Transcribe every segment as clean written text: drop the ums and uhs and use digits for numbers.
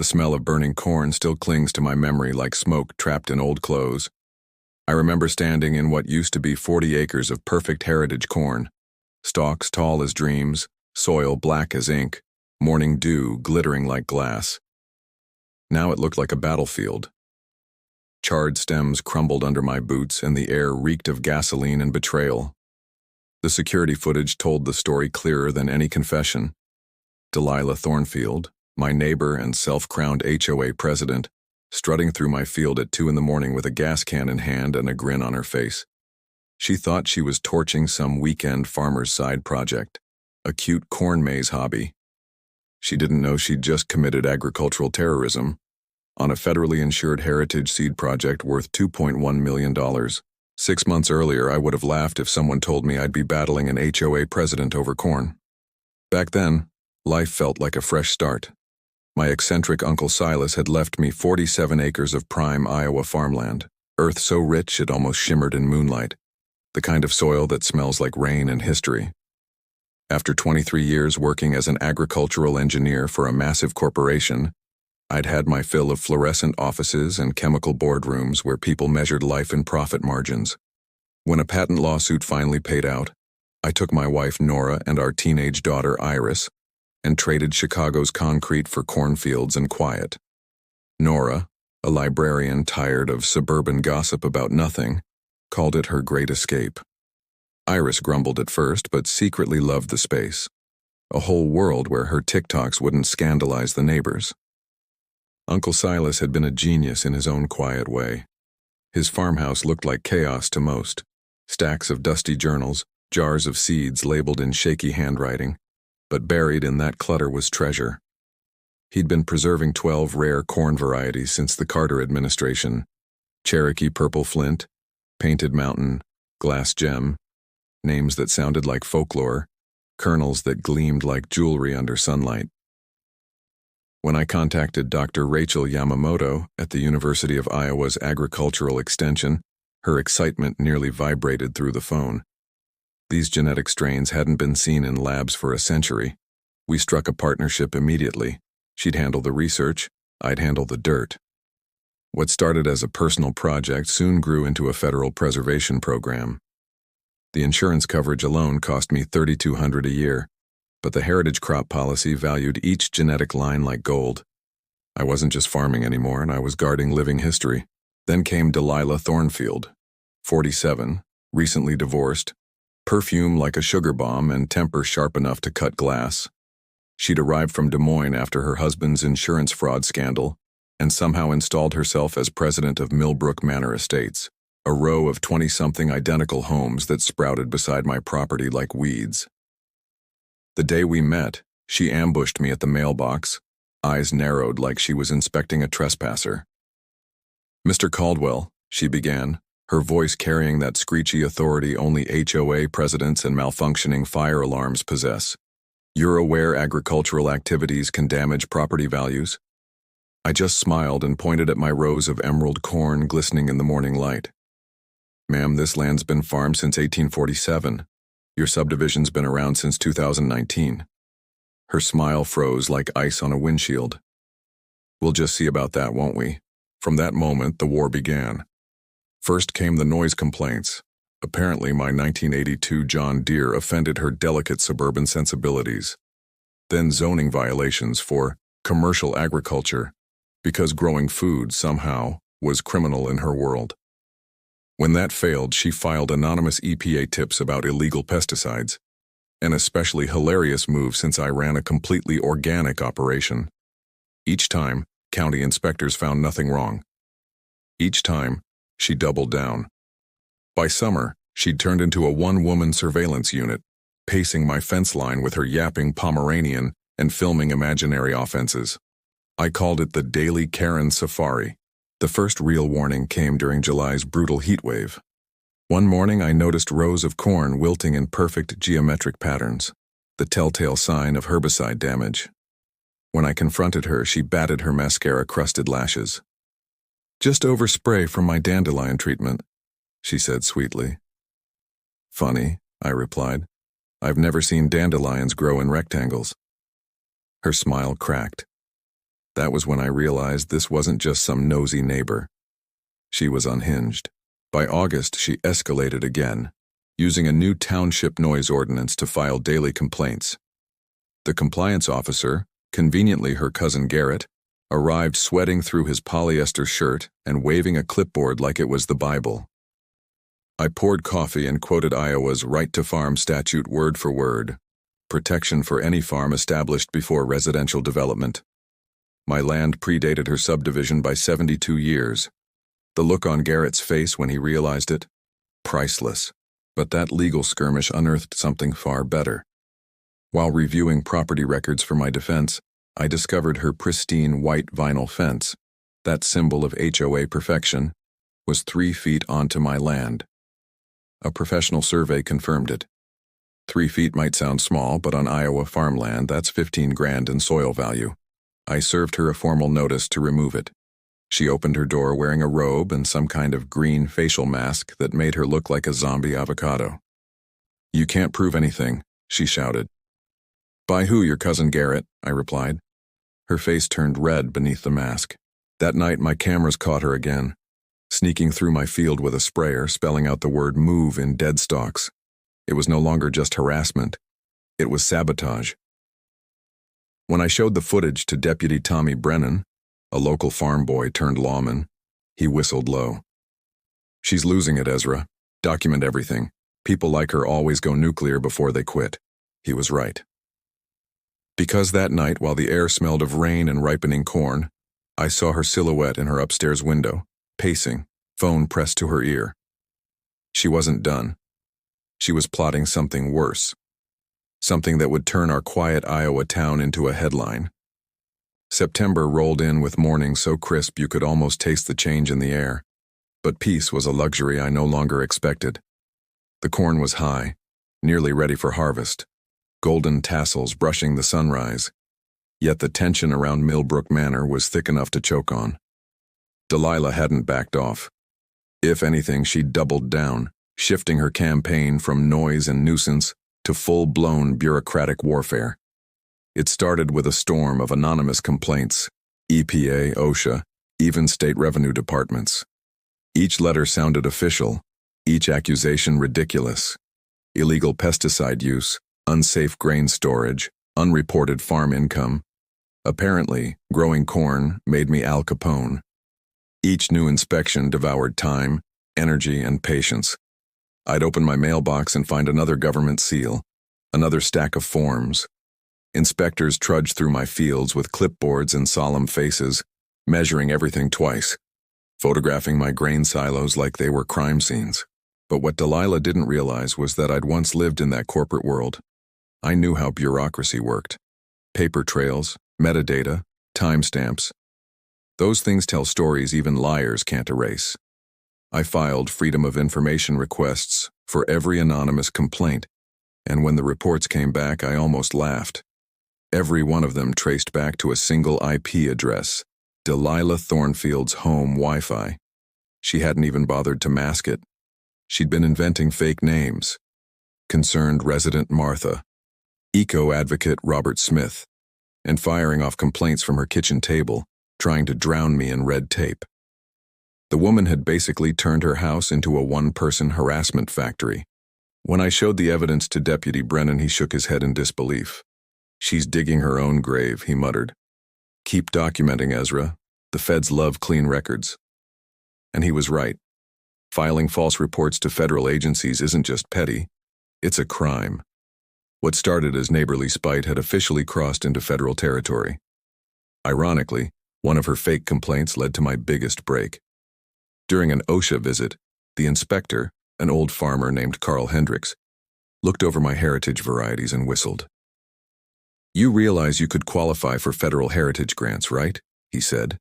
The smell of burning corn still clings to my memory like smoke trapped in old clothes. I remember standing in what used to be 40 acres of perfect heritage corn, stalks tall as dreams, soil black as ink, morning dew glittering like glass. Now it looked like a battlefield. Charred stems crumbled under my boots and the air reeked of gasoline and betrayal. The security footage told the story clearer than any confession. Delilah Thornfield, my neighbor and self-crowned HOA president, strutting through my field at 2 a.m. with a gas can in hand and a grin on her face. She thought she was torching some weekend farmer's side project, a cute corn maze hobby. She didn't know she'd just committed agricultural terrorism on a federally insured heritage seed project worth $2.1 million. 6 months earlier, I would have laughed if someone told me I'd be battling an HOA president over corn. Back then, life felt like a fresh start. My eccentric Uncle Silas had left me 47 acres of prime Iowa farmland, earth so rich it almost shimmered in moonlight, the kind of soil that smells like rain and history. After 23 years working as an agricultural engineer for a massive corporation, I'd had my fill of fluorescent offices and chemical boardrooms where people measured life in profit margins. When a patent lawsuit finally paid out, I took my wife Nora and our teenage daughter Iris and traded Chicago's concrete for cornfields and quiet. Nora, a librarian tired of suburban gossip about nothing, called it her great escape. Iris grumbled at first but secretly loved the space, a whole world where her TikToks wouldn't scandalize the neighbors. Uncle Silas had been a genius in his own quiet way. His farmhouse looked like chaos to most. Stacks of dusty journals, jars of seeds labeled in shaky handwriting, but buried in that clutter was treasure. He'd been preserving 12 rare corn varieties since the Carter administration: Cherokee Purple Flint, Painted Mountain, Glass Gem, names that sounded like folklore, kernels that gleamed like jewelry under sunlight. When I contacted Dr. Rachel Yamamoto at the University of Iowa's Agricultural Extension, her excitement nearly vibrated through the phone. These genetic strains hadn't been seen in labs for a century. We struck a partnership immediately. She'd handle the research, I'd handle the dirt. What started as a personal project soon grew into a federal preservation program. The insurance coverage alone cost me $3,200 a year, but the heritage crop policy valued each genetic line like gold. I wasn't just farming anymore, and I was guarding living history. Then came Delilah Thornfield, 47, recently divorced, perfume like a sugar bomb and temper sharp enough to cut glass. She'd arrived from Des Moines after her husband's insurance fraud scandal and somehow installed herself as president of Millbrook Manor Estates, a row of 20-something identical homes that sprouted beside my property like weeds. The day we met, she ambushed me at the mailbox, eyes narrowed like she was inspecting a trespasser. "Mr. Caldwell," she began, her voice carrying that screechy authority only HOA presidents and malfunctioning fire alarms possess. "You're aware agricultural activities can damage property values?" I just smiled and pointed at my rows of emerald corn glistening in the morning light. "Ma'am, this land's been farmed since 1847. Your subdivision's been around since 2019. Her smile froze like ice on a windshield. "We'll just see about that, won't we?" From that moment, the war began. First came the noise complaints. Apparently, my 1982 John Deere offended her delicate suburban sensibilities. Then zoning violations for commercial agriculture, because growing food, somehow, was criminal in her world. When that failed, she filed anonymous EPA tips about illegal pesticides, an especially hilarious move since I ran a completely organic operation. Each time, county inspectors found nothing wrong. Each time, she doubled down. By summer, she'd turned into a one-woman surveillance unit, pacing my fence line with her yapping Pomeranian and filming imaginary offenses. I called it the Daily Karen Safari. The first real warning came during July's brutal heat wave. One morning I noticed rows of corn wilting in perfect geometric patterns, the telltale sign of herbicide damage. When I confronted her, she batted her mascara-crusted lashes. "Just overspray from my dandelion treatment," she said sweetly. "Funny," I replied. "I've never seen dandelions grow in rectangles." Her smile cracked. That was when I realized this wasn't just some nosy neighbor. She was unhinged. By August, she escalated again, using a new township noise ordinance to file daily complaints. The compliance officer, conveniently her cousin Garrett, arrived sweating through his polyester shirt and waving a clipboard like it was the Bible. I poured coffee and quoted Iowa's right to farm statute word for word, protection for any farm established before residential development. My land predated her subdivision by 72 years. The look on Garrett's face when he realized it? Priceless. But that legal skirmish unearthed something far better. While reviewing property records for my defense, I discovered her pristine white vinyl fence, that symbol of HOA perfection, was 3 feet onto my land. A professional survey confirmed it. 3 feet might sound small, but on Iowa farmland, that's 15 grand in soil value. I served her a formal notice to remove it. She opened her door wearing a robe and some kind of green facial mask that made her look like a zombie avocado. "You can't prove anything," she shouted. "By who, your cousin Garrett?" I replied. Her face turned red beneath the mask. That night my cameras caught her again, sneaking through my field with a sprayer, spelling out the word move in dead stalks. It was no longer just harassment. It was sabotage. When I showed the footage to Deputy Tommy Brennan, a local farm boy turned lawman, he whistled low. "She's losing it, Ezra. Document everything. People like her always go nuclear before they quit." He was right. Because that night, while the air smelled of rain and ripening corn, I saw her silhouette in her upstairs window, pacing, phone pressed to her ear. She wasn't done. She was plotting something worse. Something that would turn our quiet Iowa town into a headline. September rolled in with mornings so crisp you could almost taste the change in the air. But peace was a luxury I no longer expected. The corn was high, nearly ready for harvest, golden tassels brushing the sunrise. Yet the tension around Millbrook Manor was thick enough to choke on. Delilah hadn't backed off. If anything, she'd doubled down, shifting her campaign from noise and nuisance to full-blown bureaucratic warfare. It started with a storm of anonymous complaints, EPA, OSHA, even state revenue departments. Each letter sounded official, each accusation ridiculous. Illegal pesticide use, unsafe grain storage, unreported farm income. Apparently, growing corn made me Al Capone. Each new inspection devoured time, energy, and patience. I'd open my mailbox and find another government seal, another stack of forms. Inspectors trudged through my fields with clipboards and solemn faces, measuring everything twice, photographing my grain silos like they were crime scenes. But what Delilah didn't realize was that I'd once lived in that corporate world. I knew how bureaucracy worked. Paper trails, metadata, timestamps. Those things tell stories even liars can't erase. I filed Freedom of Information requests for every anonymous complaint, and when the reports came back, I almost laughed. Every one of them traced back to a single IP address, Delilah Thornfield's home Wi-Fi. She hadn't even bothered to mask it. She'd been inventing fake names. Concerned resident Martha, eco-advocate Robert Smith, and firing off complaints from her kitchen table, trying to drown me in red tape. The woman had basically turned her house into a one-person harassment factory. When I showed the evidence to Deputy Brennan, he shook his head in disbelief. "She's digging her own grave," he muttered. "Keep documenting, Ezra. The feds love clean records." And he was right. Filing false reports to federal agencies isn't just petty, it's a crime. What started as neighborly spite had officially crossed into federal territory. Ironically, one of her fake complaints led to my biggest break. During an OSHA visit, the inspector, an old farmer named Carl Hendricks, looked over my heritage varieties and whistled. "You realize you could qualify for federal heritage grants, right?" he said,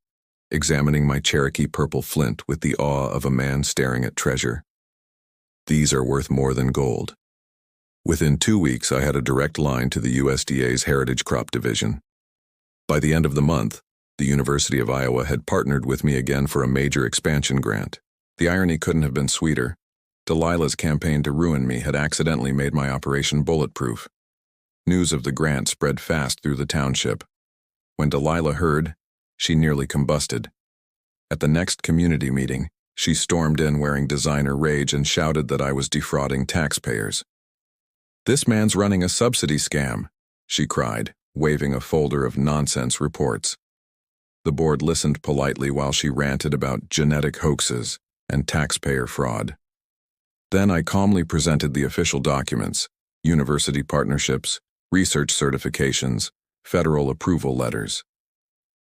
examining my Cherokee purple flint with the awe of a man staring at treasure. "These are worth more than gold." Within 2 weeks, I had a direct line to the USDA's Heritage Crop Division. By the end of the month, the University of Iowa had partnered with me again for a major expansion grant. The irony couldn't have been sweeter. Delilah's campaign to ruin me had accidentally made my operation bulletproof. News of the grant spread fast through the township. When Delilah heard, she nearly combusted. At the next community meeting, she stormed in wearing designer rage and shouted that I was defrauding taxpayers. "This man's running a subsidy scam," she cried, waving a folder of nonsense reports. The board listened politely while she ranted about genetic hoaxes and taxpayer fraud. Then I calmly presented the official documents: university partnerships, research certifications, federal approval letters.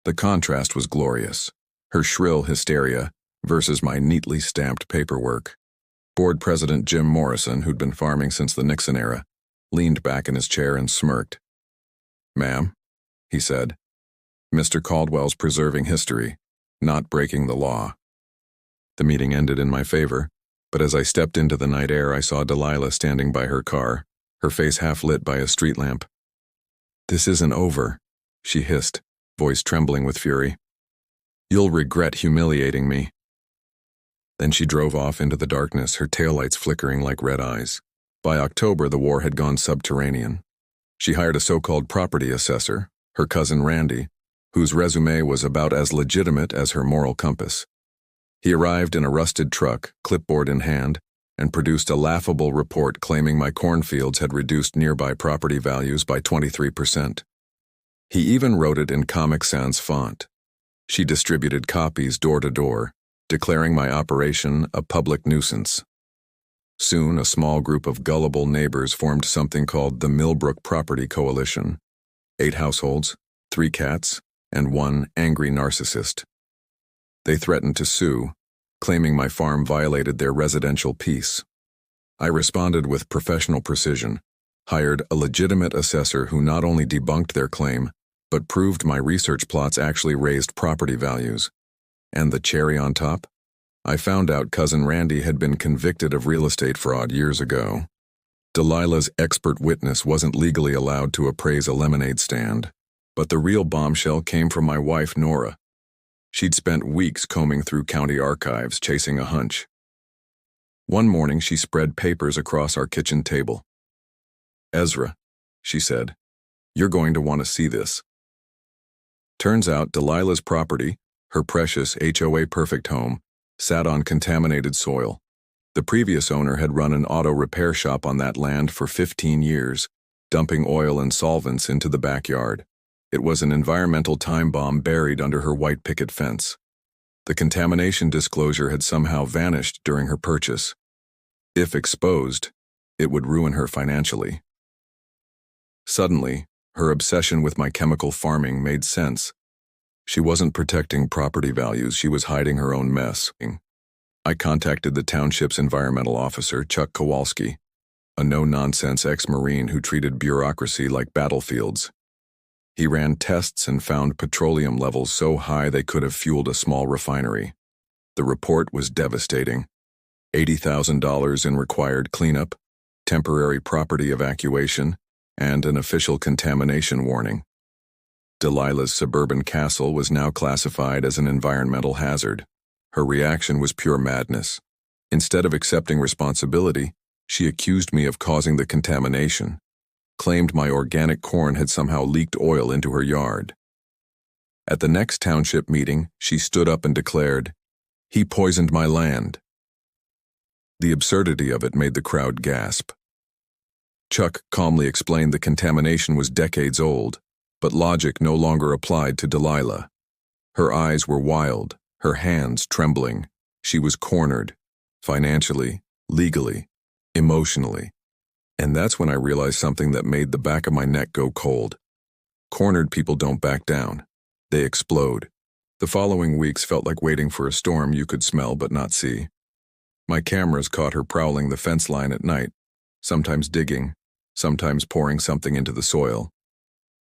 The contrast was glorious: her shrill hysteria versus my neatly stamped paperwork. Board President Jim Morrison, who'd been farming since the Nixon era, leaned back in his chair and smirked. "Ma'am," he said, "Mr. Caldwell's preserving history, not breaking the law." The meeting ended in my favor, but as I stepped into the night air, I saw Delilah standing by her car, her face half lit by a street lamp. "This isn't over," she hissed, voice trembling with fury. "You'll regret humiliating me." Then she drove off into the darkness, her taillights flickering like red eyes. By October, the war had gone subterranean. She hired a so-called property assessor, her cousin Randy, whose resume was about as legitimate as her moral compass. He arrived in a rusted truck, clipboard in hand, and produced a laughable report claiming my cornfields had reduced nearby property values by 23%. He even wrote it in Comic Sans font. She distributed copies door to door, declaring my operation a public nuisance. Soon, a small group of gullible neighbors formed something called the Millbrook Property Coalition. 8 households, 3 cats, and 1 angry narcissist. They threatened to sue, claiming my farm violated their residential peace. I responded with professional precision, hired a legitimate assessor who not only debunked their claim, but proved my research plots actually raised property values. And the cherry on top? I found out cousin Randy had been convicted of real estate fraud years ago. Delilah's expert witness wasn't legally allowed to appraise a lemonade stand, but the real bombshell came from my wife, Nora. She'd spent weeks combing through county archives, chasing a hunch. One morning, she spread papers across our kitchen table. "Ezra," she said, "you're going to want to see this." Turns out Delilah's property, her precious HOA perfect home, sat on contaminated soil. The previous owner had run an auto repair shop on that land for 15 years, dumping oil and solvents into the backyard. It was an environmental time bomb buried under her white picket fence. The contamination disclosure had somehow vanished during her purchase. If exposed, it would ruin her financially. Suddenly, her obsession with my chemical farming made sense. She wasn't protecting property values, she was hiding her own mess. I contacted the township's environmental officer, Chuck Kowalski, a no-nonsense ex-Marine who treated bureaucracy like battlefields. He ran tests and found petroleum levels so high they could have fueled a small refinery. The report was devastating. $80,000 in required cleanup, temporary property evacuation, and an official contamination warning. Delilah's suburban castle was now classified as an environmental hazard. Her reaction was pure madness. Instead of accepting responsibility, she accused me of causing the contamination, claimed my organic corn had somehow leaked oil into her yard. At the next township meeting, she stood up and declared, "He poisoned my land." The absurdity of it made the crowd gasp. Chuck calmly explained the contamination was decades old, but logic no longer applied to Delilah. Her eyes were wild, her hands trembling. She was cornered, financially, legally, emotionally. And that's when I realized something that made the back of my neck go cold. Cornered people don't back down. They explode. The following weeks felt like waiting for a storm you could smell but not see. My cameras caught her prowling the fence line at night, sometimes digging, sometimes pouring something into the soil.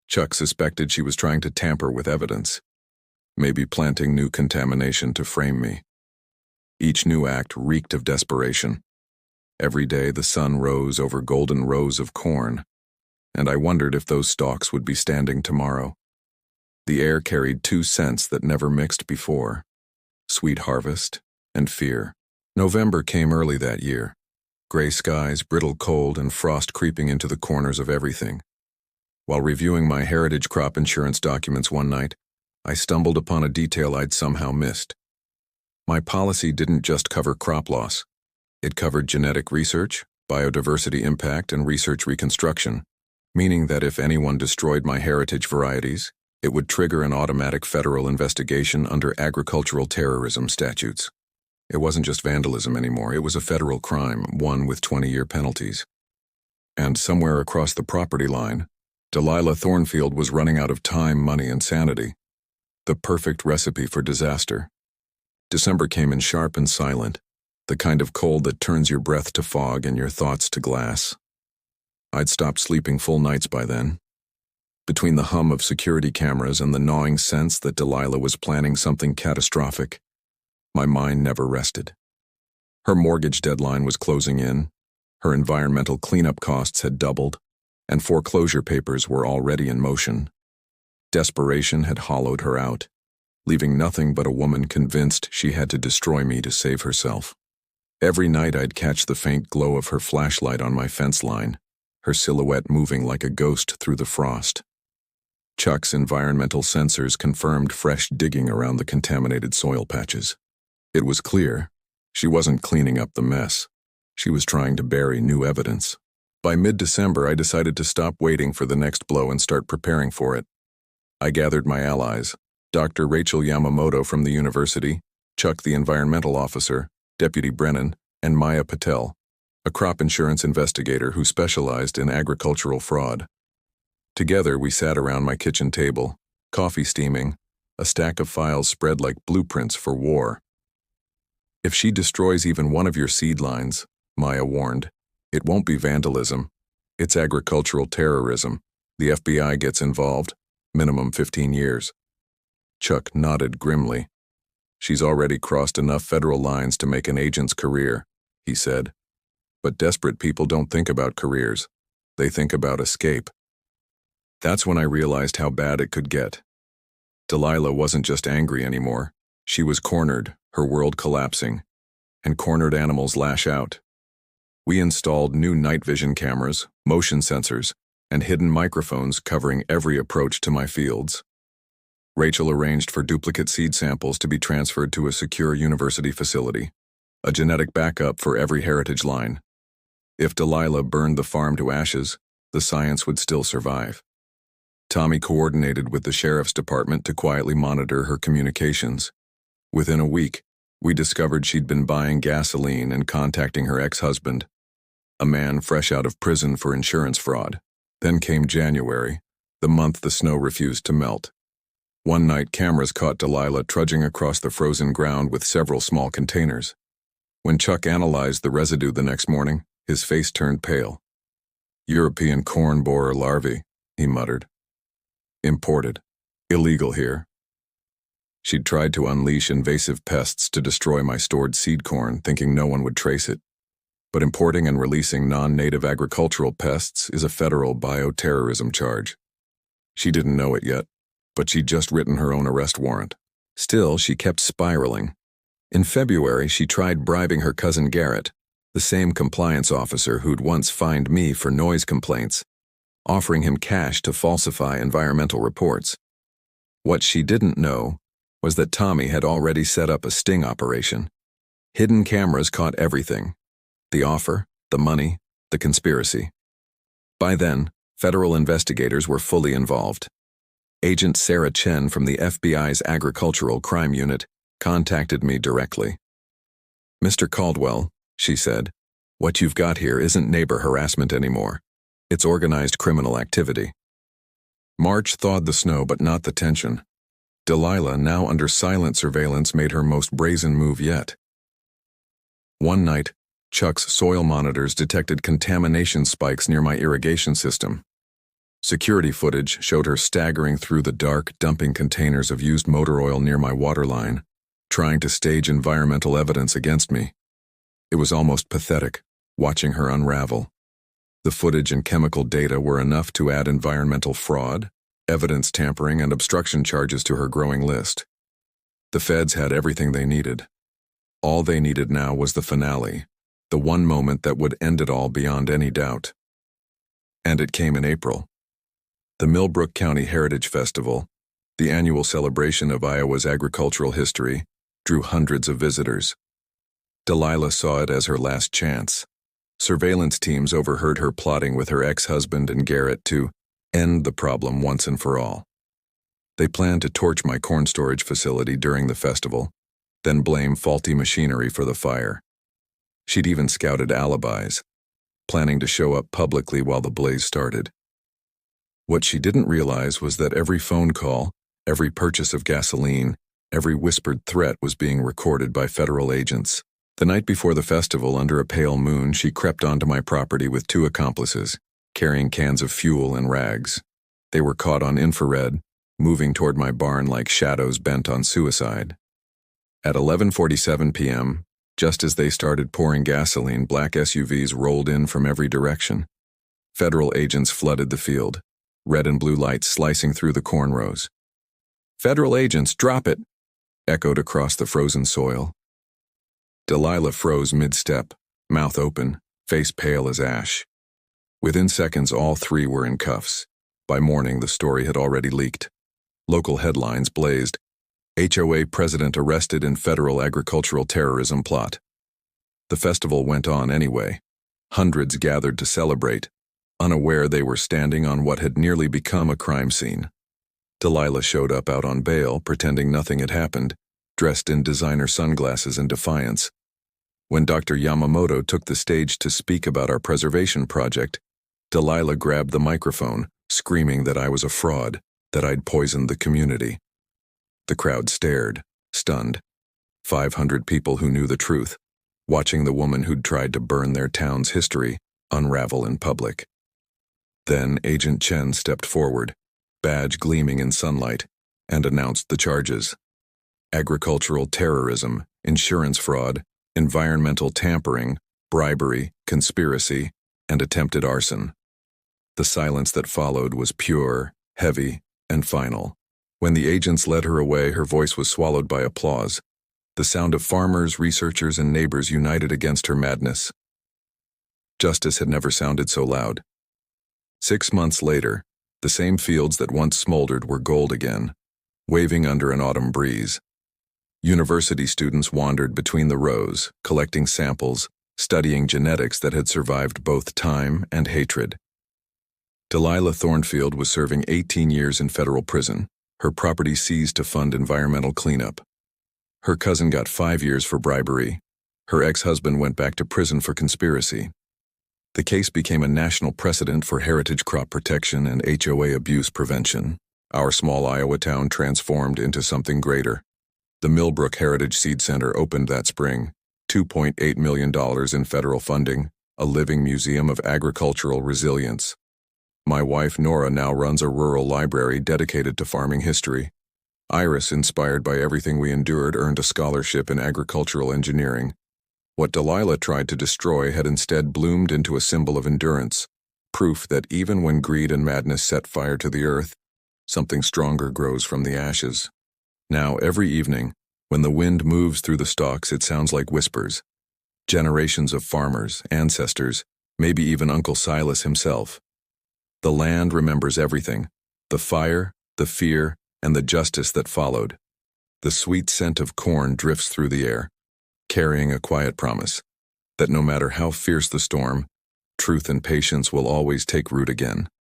Chuck suspected she was trying to tamper with evidence, maybe planting new contamination to frame me. Each new act reeked of desperation. Every day the sun rose over golden rows of corn, and I wondered if those stalks would be standing tomorrow. The air carried 2 scents that never mixed before: sweet harvest and fear. November came early that year. Gray skies, brittle cold, and frost creeping into the corners of everything. While reviewing my heritage crop insurance documents one night, I stumbled upon a detail I'd somehow missed. My policy didn't just cover crop loss. It covered genetic research, biodiversity impact, and research reconstruction, meaning that if anyone destroyed my heritage varieties, it would trigger an automatic federal investigation under agricultural terrorism statutes. It wasn't just vandalism anymore, it was a federal crime, one with 20-year penalties. And somewhere across the property line, Delilah Thornfield was running out of time, money, and sanity. The perfect recipe for disaster. December came in sharp and silent, the kind of cold that turns your breath to fog and your thoughts to glass. I'd stopped sleeping full nights by then. Between the hum of security cameras and the gnawing sense that Delilah was planning something catastrophic, my mind never rested. Her mortgage deadline was closing in, her environmental cleanup costs had doubled, and foreclosure papers were already in motion. Desperation had hollowed her out, leaving nothing but a woman convinced she had to destroy me to save herself. Every night I'd catch the faint glow of her flashlight on my fence line, her silhouette moving like a ghost through the frost. Chuck's environmental sensors confirmed fresh digging around the contaminated soil patches. It was clear she wasn't cleaning up the mess. She was trying to bury new evidence. By mid-December, I decided to stop waiting for the next blow and start preparing for it. I gathered my allies, Dr. Rachel Yamamoto from the university, Chuck the environmental officer, Deputy Brennan, and Maya Patel, a crop insurance investigator who specialized in agricultural fraud. Together, we sat around my kitchen table, coffee steaming, a stack of files spread like blueprints for war. If she destroys even one of your seed lines, Maya warned, it won't be vandalism. It's agricultural terrorism. The FBI gets involved, minimum 15 years. Chuck nodded grimly. She's already crossed enough federal lines to make an agent's career, he said. But desperate people don't think about careers. They think about escape. That's when I realized how bad it could get. Delilah wasn't just angry anymore. She was cornered, her world collapsing. And cornered animals lash out. We installed new night vision cameras, motion sensors, and hidden microphones covering every approach to my fields. Rachel arranged for duplicate seed samples to be transferred to a secure university facility, a genetic backup for every heritage line. If Delilah burned the farm to ashes, the science would still survive. Tommy coordinated with the sheriff's department to quietly monitor her communications. Within a week, we discovered she'd been buying gasoline and contacting her ex-husband, a man fresh out of prison for insurance fraud. Then came January, the month the snow refused to melt. One night, cameras caught Delilah trudging across the frozen ground with several small containers. When Chuck analyzed the residue the next morning, his face turned pale. European corn borer larvae, he muttered. Imported. Illegal here. She'd tried to unleash invasive pests to destroy my stored seed corn, thinking no one would trace it. But importing and releasing non-native agricultural pests is a federal bioterrorism charge. She didn't know it yet, but she'd just written her own arrest warrant. Still, she kept spiraling. In February, she tried bribing her cousin Garrett, the same compliance officer who'd once fined me for noise complaints, offering him cash to falsify environmental reports. What she didn't know was that Tommy had already set up a sting operation. Hidden cameras caught everything. The offer, the money, the conspiracy. By then, federal investigators were fully involved. Agent Sarah Chen from the FBI's Agricultural Crime Unit contacted me directly. "Mr. Caldwell," she said, "what you've got here isn't neighbor harassment anymore. It's organized criminal activity." March thawed the snow, but not the tension. Delilah, now under silent surveillance, made her most brazen move yet. One night, Chuck's soil monitors detected contamination spikes near my irrigation system. Security footage showed her staggering through the dark, dumping containers of used motor oil near my water line, trying to stage environmental evidence against me. It was almost pathetic, watching her unravel. The footage and chemical data were enough to add environmental fraud, evidence tampering, and obstruction charges to her growing list. The feds had everything they needed. All they needed now was the finale, the one moment that would end it all beyond any doubt. And it came in April. The Millbrook County Heritage Festival, The annual celebration of Iowa's agricultural history drew hundreds of visitors. Delilah saw it as her last chance. Surveillance teams overheard her plotting with her ex-husband and Garrett to end the problem once and for all. They planned to torch my corn storage facility during the festival, then blame faulty machinery for the fire. She'd even scouted alibis, planning to show up publicly while the blaze started. What she didn't realize was that every phone call, every purchase of gasoline, every whispered threat was being recorded by federal agents. The night before the festival, under a pale moon, she crept onto my property with 2 accomplices, carrying cans of fuel and rags. They were caught on infrared, moving toward my barn like shadows bent on suicide. At 11:47 p.m., just as they started pouring gasoline, black SUVs rolled in from every direction. Federal agents flooded the field, red and blue lights slicing through the corn rows. "Federal agents, drop it!" echoed across the frozen soil. Delilah froze mid-step, mouth open, face pale as ash. Within seconds, all 3 were in cuffs. By morning, the story had already leaked. Local headlines blazed: HOA president arrested in federal agricultural terrorism plot. The festival went on anyway. Hundreds gathered to celebrate, unaware they were standing on what had nearly become a crime scene. Delilah showed up out on bail, pretending nothing had happened, dressed in designer sunglasses and defiance. When Dr. Yamamoto took the stage to speak about our preservation project, Delilah grabbed the microphone, screaming that I was a fraud, that I'd poisoned the community. The crowd stared, stunned. 500 people who knew the truth, watching the woman who'd tried to burn their town's history unravel in public. Then Agent Chen stepped forward, badge gleaming in sunlight, and announced the charges: agricultural terrorism, insurance fraud, environmental tampering, bribery, conspiracy, and attempted arson. The silence that followed was pure, heavy, and final. When the agents led her away, her voice was swallowed by applause, the sound of farmers, researchers, and neighbors united against her madness. Justice had never sounded so loud. 6 months later, the same fields that once smoldered were gold again, waving under an autumn breeze. University students wandered between the rows, collecting samples, studying genetics that had survived both time and hatred. Delilah Thornfield was serving 18 years in federal prison, her property seized to fund environmental cleanup. Her cousin got 5 years for bribery. Her ex-husband went back to prison for conspiracy. The case became a national precedent for heritage crop protection and HOA abuse prevention. Our small Iowa town transformed into something greater. The Millbrook Heritage Seed Center opened that spring, $2.8 million in federal funding, a living museum of agricultural resilience. My wife Nora now runs a rural library dedicated to farming history. Iris, inspired by everything we endured, earned a scholarship in agricultural engineering. What Delilah tried to destroy had instead bloomed into a symbol of endurance, proof that even when greed and madness set fire to the earth, something stronger grows from the ashes. Now, every evening, when the wind moves through the stalks, it sounds like whispers. Generations of farmers, ancestors, maybe even Uncle Silas himself. The land remembers everything: the fire, the fear, and the justice that followed. The sweet scent of corn drifts through the air, carrying a quiet promise that no matter how fierce the storm, truth and patience will always take root again.